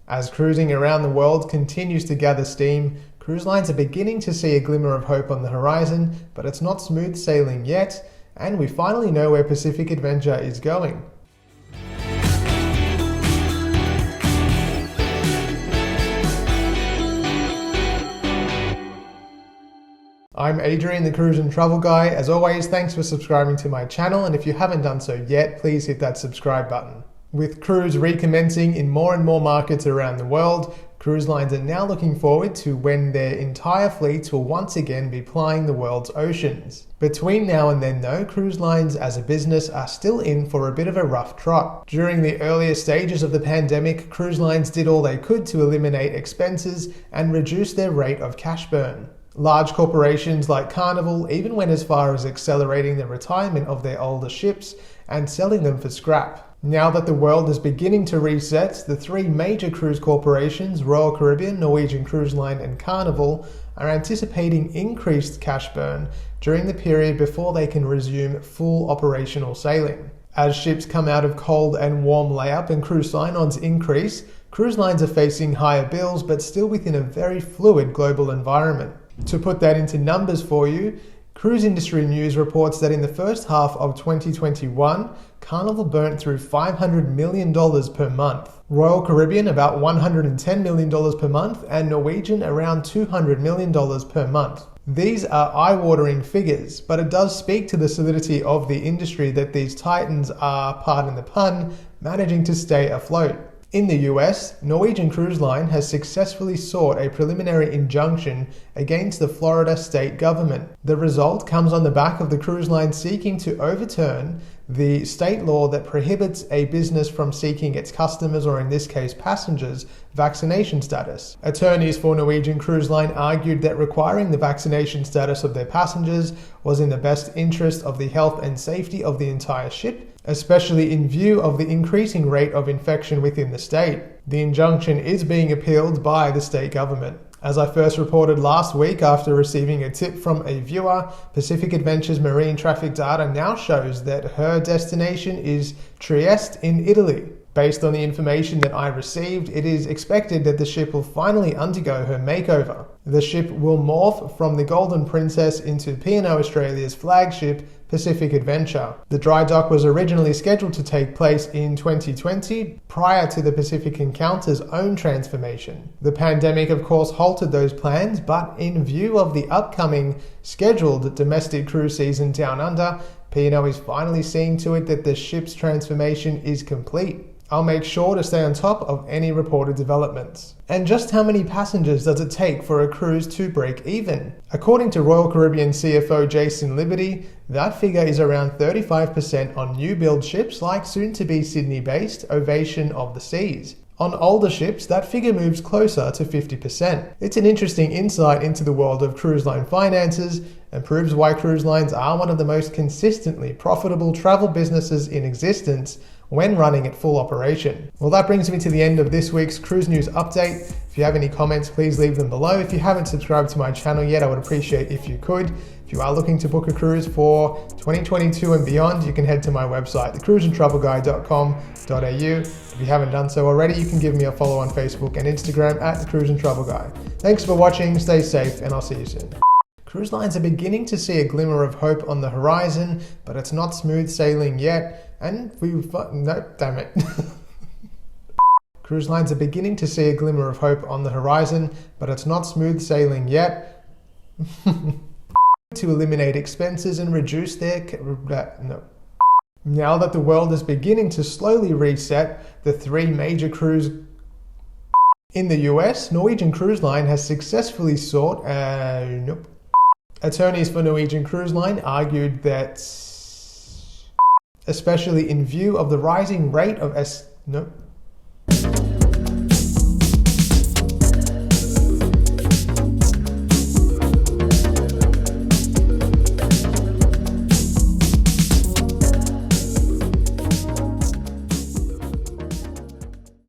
As cruising around the world continues to gather steam, cruise lines are beginning to see a glimmer of hope on the horizon, but it's not smooth sailing yet, and we finally know where Pacific Adventure is going. I'm Adrian, the Cruise and Travel Guy. As always, thanks for subscribing to my channel, and if you haven't done so yet, please hit that subscribe button. With cruise recommencing in more and more markets around the world, cruise lines are now looking forward to when their entire fleets will once again be plying the world's oceans. Between now and then though, cruise lines as a business are still in for a bit of a rough trot. During the earlier stages of the pandemic, cruise lines did all they could to eliminate expenses and reduce their rate of cash burn. Large corporations like Carnival even went as far as accelerating the retirement of their older ships and selling them for scrap. Now that the world is beginning to reset, the three major cruise corporations, Royal Caribbean, Norwegian Cruise Line and Carnival, are anticipating increased cash burn during the period before they can resume full operational sailing. As ships come out of cold and warm layup and crew sign-ons increase, cruise lines are facing higher bills but still within a very fluid global environment. To put that into numbers for you, Cruise Industry News reports that in the first half of 2021, Carnival burnt through $500 million per month, Royal Caribbean about $110 million per month, and Norwegian around $200 million per month. These are eye-watering figures, but it does speak to the solidity of the industry that these titans are, pardon the pun, managing to stay afloat. In the US, Norwegian Cruise Line has successfully sought a preliminary injunction against the Florida state government. The result comes on the back of the cruise line seeking to overturn the state law that prohibits a business from seeking its customers, or in this case passengers, vaccination status. Attorneys for Norwegian Cruise Line argued that requiring the vaccination status of their passengers was in the best interest of the health and safety of the entire ship, especially in view of the increasing rate of infection within the state. The injunction is being appealed by the state government. As I first reported last week after receiving a tip from a viewer, Pacific Adventure's marine traffic data now shows that her destination is Trieste in Italy. Based on the information that I received, it is expected that the ship will finally undergo her makeover. The ship will morph from the Golden Princess into P&O Australia's flagship, Pacific Adventure. The dry dock was originally scheduled to take place in 2020, prior to the Pacific Encounter's own transformation. The pandemic, of course, halted those plans, but in view of the upcoming scheduled domestic cruise season down under, P&O is finally seeing to it that the ship's transformation is complete. I'll make sure to stay on top of any reported developments. And just how many passengers does it take for a cruise to break even? According to Royal Caribbean CFO Jason Liberty, that figure is around 35% on new build ships like soon-to-be Sydney-based Ovation of the Seas. On older ships, that figure moves closer to 50%. It's an interesting insight into the world of cruise line finances and proves why cruise lines are one of the most consistently profitable travel businesses in existence when running at full operation. Well, that brings me to the end of this week's Cruise News Update. If you have any comments, please leave them below. If you haven't subscribed to my channel yet, I would appreciate if you could. If you are looking to book a cruise for 2022 and beyond, you can head to my website, thecruiseandtravelguy.com.au. If you haven't done so already, you can give me a follow on Facebook and Instagram at The Cruise and Travel Guy. Thanks for watching, stay safe, and I'll see you soon. Cruise lines are beginning to see a glimmer of hope on the horizon, but it's not smooth sailing yet, and no, damn it. Cruise lines are beginning to see a glimmer of hope on the horizon, but it's not smooth sailing yet. To eliminate expenses and reduce their... no. Now that the world is beginning to slowly reset, the three major cruise... In the US, Norwegian Cruise Line has successfully sought... nope. Attorneys for Norwegian Cruise Line argued that, especially in view of the rising rate of nope.